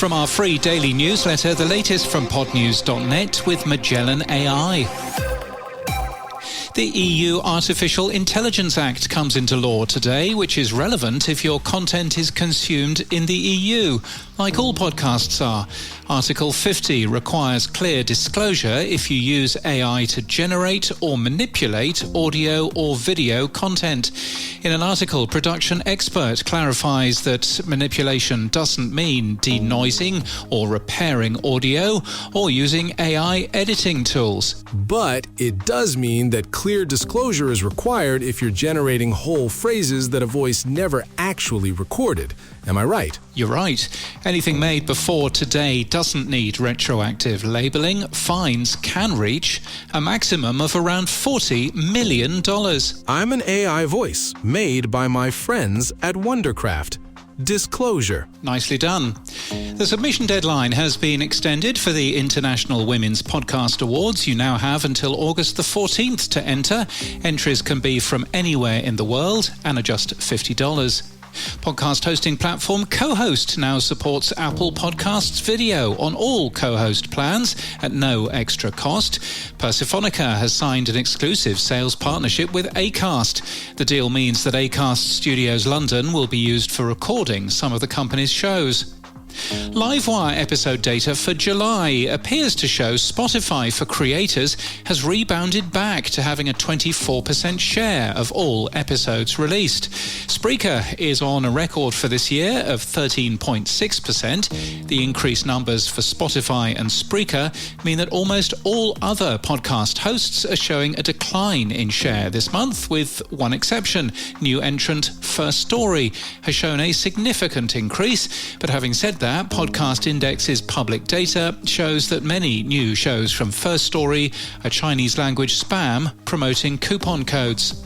From our free daily newsletter, the latest from podnews.net with Magellan AI. The EU Artificial Intelligence Act comes into law today, which is relevant if your content is consumed in the EU, like all podcasts are. Article 50 requires clear disclosure if you use AI to generate or manipulate audio or video content. In an article, Production Expert clarifies that manipulation doesn't mean denoising or repairing audio or using AI editing tools. But it does mean that clear disclosure is required if you're generating whole phrases that a voice never actually recorded. Am I right? You're right. Anything made before today doesn't need retroactive labeling. Fines can reach a maximum of around $40 million. I'm an AI voice made by my friends at Wondercraft. Disclosure. Nicely done. The submission deadline has been extended for the International Women's Podcast Awards. You now have until August the 14th to enter. Entries can be from anywhere in the world and are just $50. Podcast hosting platform Co-Host now supports Apple Podcasts video on all Co-Host plans at no extra cost. Persephonica has signed an exclusive sales partnership with Acast. The deal means that Acast Studios London will be used for recording some of the company's shows. Livewire episode data for July appears to show Spotify for Creators has rebounded back to having a 24% share of all episodes released. Spreaker is on a record for this year of 13.6%. The increased numbers for Spotify and Spreaker mean that almost all other podcast hosts are showing a decline in share this month, with one exception. New entrant First Story has shown a significant increase, but having said that, Podcast Index's public data shows that many new shows from First Story are Chinese-language spam promoting coupon codes.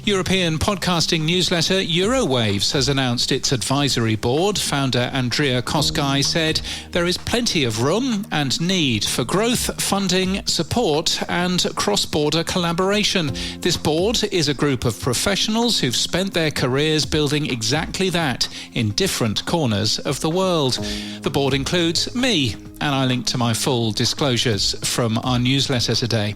European podcasting newsletter Eurowaves has announced its advisory board. Founder Andrea Koskai said there is plenty of room and need for growth, funding, support and cross-border collaboration. This board is a group of professionals who've spent their careers building exactly that in different corners of the world. The board includes me, and I link to my full disclosures from our newsletter today.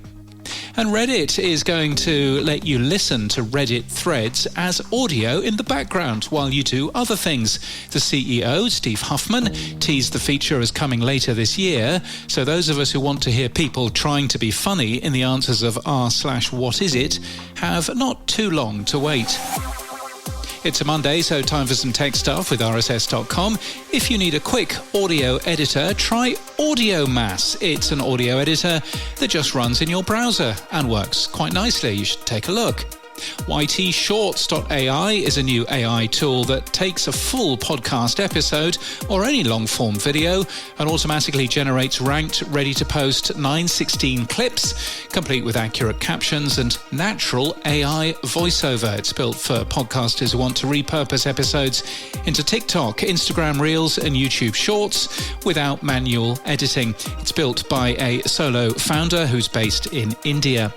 And Reddit is going to let you listen to Reddit threads as audio in the background while you do other things. The CEO, Steve Huffman, teased the feature as coming later this year, so those of us who want to hear people trying to be funny in the answers of r/what is it have not too long to wait. It's a Monday, so time for some tech stuff with rss.com. If you need a quick audio editor, try AudioMass. It's an audio editor that just runs in your browser and works quite nicely. You should take a look. YTShorts.ai is a new AI tool that takes a full podcast episode or any long-form video and automatically generates ranked, ready-to-post 9:16 clips, complete with accurate captions and natural AI voiceover. It's built for podcasters who want to repurpose episodes into TikTok, Instagram Reels and YouTube Shorts without manual editing. It's built by a solo founder who's based in India.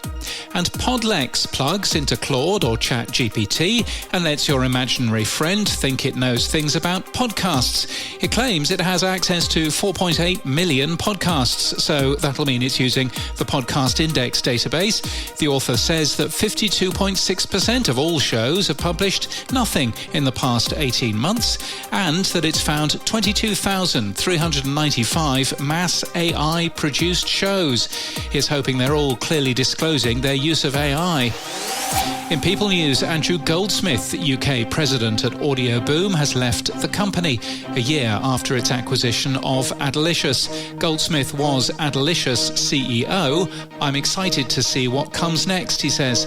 And Podlex plugs into Claude or ChatGPT and lets your imaginary friend think it knows things about podcasts. It claims it has access to 4.8 million podcasts, so that'll mean it's using the Podcast Index database. The author says that 52.6% of all shows have published nothing in the past 18 months and that it's found 22,395 mass AI-produced shows. He's hoping they're all clearly disclosing their use of AI. In People News, Andrew Goldsmith, UK president at Audio Boom, has left the company a year after its acquisition of Adelicious. Goldsmith was Adelicious CEO. I'm excited to see what comes next, he says.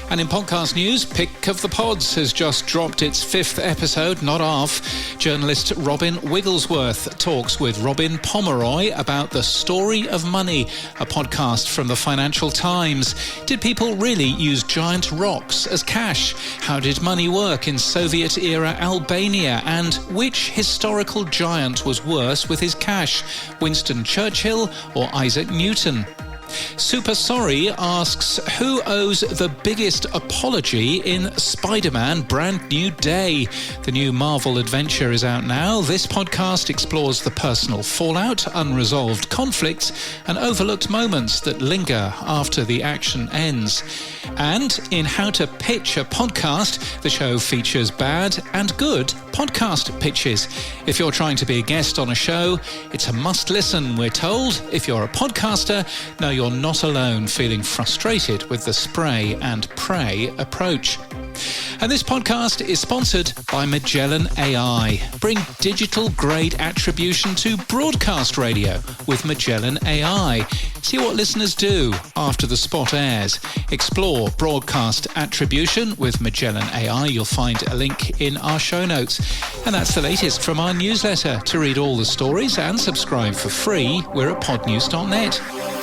And in podcast news, Pick of the Pods has just dropped its 5th episode, not half. Journalist Robin Wigglesworth talks with Robin Pomeroy about The Story of Money, a podcast from the Financial Times. Did people really use giant rocks as cash? How did money work in Soviet-era Albania? And which historical giant was worse with his cash, Winston Churchill or Isaac Newton? Super Sorry asks, who owes the biggest apology in Spider-Man Brand New Day? The new Marvel adventure is out now. This podcast explores the personal fallout, unresolved conflicts, and overlooked moments that linger after the action ends. And in How to Pitch a Podcast, the show features bad and good podcast pitches. If you're trying to be a guest on a show, it's a must-listen, we're told. If you're a podcaster, know you're not alone feeling frustrated with the spray and pray approach. And this podcast is sponsored by Magellan AI. Bring digital-grade attribution to broadcast radio with Magellan AI. See what listeners do after the spot airs. Explore broadcast attribution with Magellan AI. You'll find a link in our show notes. And that's the latest from our newsletter. To read all the stories and subscribe for free, we're at podnews.net.